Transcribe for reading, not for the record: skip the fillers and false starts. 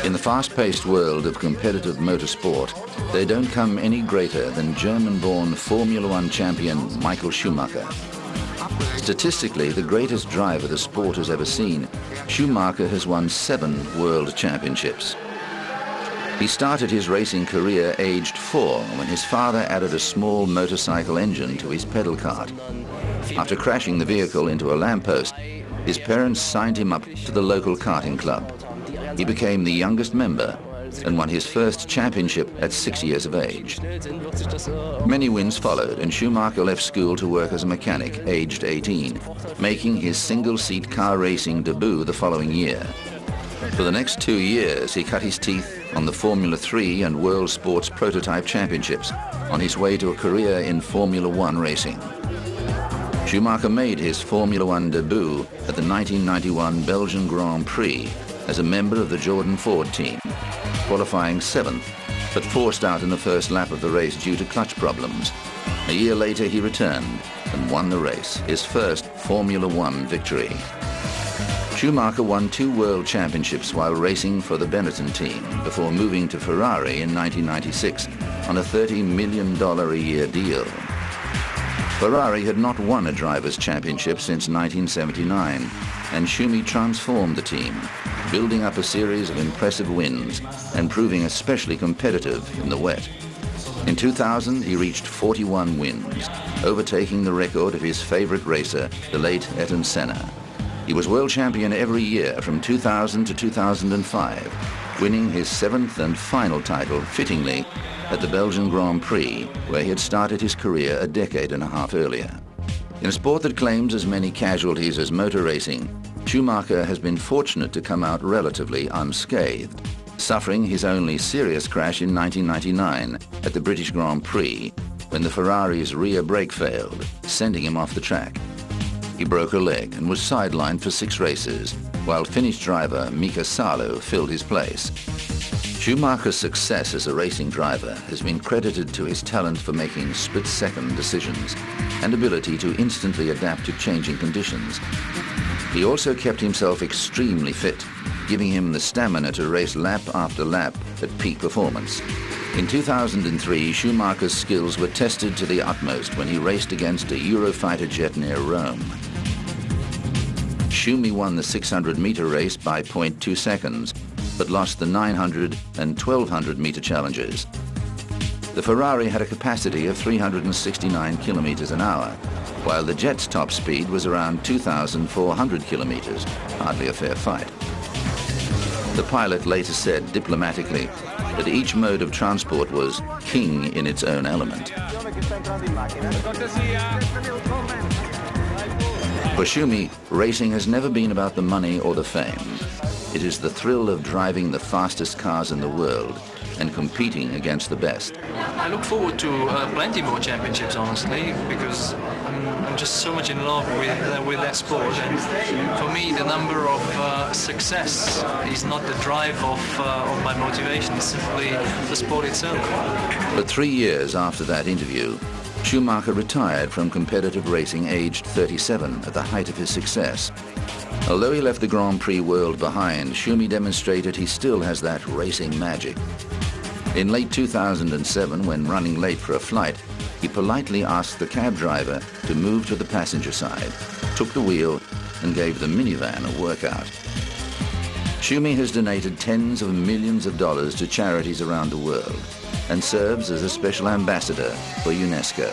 In the fast-paced world of competitive motorsport, they don't come any greater than German-born Formula One champion Michael Schumacher. Statistically, the greatest driver the sport has ever seen, Schumacher has won 7 world championships. He started his racing career aged 4 when his father added a small motorcycle engine to his pedal cart. After crashing the vehicle into a lamppost, his parents signed him up to the local karting club. He became the youngest member and won his first championship at 6 years of age. Many wins followed, and Schumacher left school to work as a mechanic, aged 18, making his single-seat car racing debut the following year. For the next 2 years, he cut his teeth on the Formula 3 and World Sports Prototype Championships on his way to a career in Formula One racing. Schumacher made his Formula One debut at the 1991 Belgian Grand Prix as a member of the Jordan Ford team, qualifying 7th, but forced out in the first lap of the race due to clutch problems. A year later, he returned and won the race, his first Formula One victory. Schumacher won 2 world championships while racing for the Benetton team before moving to Ferrari in 1996 on a $30 million a year deal. Ferrari had not won a drivers' championship since 1979, and Schumi transformed the team, building up a series of impressive wins and proving especially competitive in the wet. In 2000, he reached 41 wins, overtaking the record of his favorite racer, the late Ayrton Senna. He was world champion every year from 2000 to 2005, winning his 7th and final title, fittingly, at the Belgian Grand Prix, where he had started his career a decade and a half earlier. In a sport that claims as many casualties as motor racing, Schumacher has been fortunate to come out relatively unscathed, suffering his only serious crash in 1999 at the British Grand Prix, when the Ferrari's rear brake failed, sending him off the track. He broke a leg and was sidelined for 6 races, while Finnish driver Mika Salo filled his place. Schumacher's success as a racing driver has been credited to his talent for making split-second decisions and ability to instantly adapt to changing conditions. He also kept himself extremely fit, giving him the stamina to race lap after lap at peak performance. In 2003, Schumacher's skills were tested to the utmost when he raced against a Eurofighter jet near Rome. Schumi won the 600-meter race by 0.2 seconds, but lost the 900 and 1200-meter challenges. The Ferrari had a capacity of 369 kilometers an hour, while the jet's top speed was around 2,400 kilometers, hardly a fair fight. The pilot later said diplomatically that each mode of transport was king in its own element. For Schumi, racing has never been about the money or the fame. It is the thrill of driving the fastest cars in the world and competing against the best. I look forward to plenty more championships, honestly, because I'm just so much in love with that sport. And for me, the number of success is not the drive of my motivation, it's simply the sport itself. But 3 years after that interview, Schumacher retired from competitive racing aged 37 at the height of his success. Although he left the Grand Prix world behind, Schumi demonstrated he still has that racing magic. In late 2007, when running late for a flight, he politely asked the cab driver to move to the passenger side, took the wheel, and gave the minivan a workout. Schumi has donated tens of millions of dollars to charities around the world and serves as a special ambassador for UNESCO.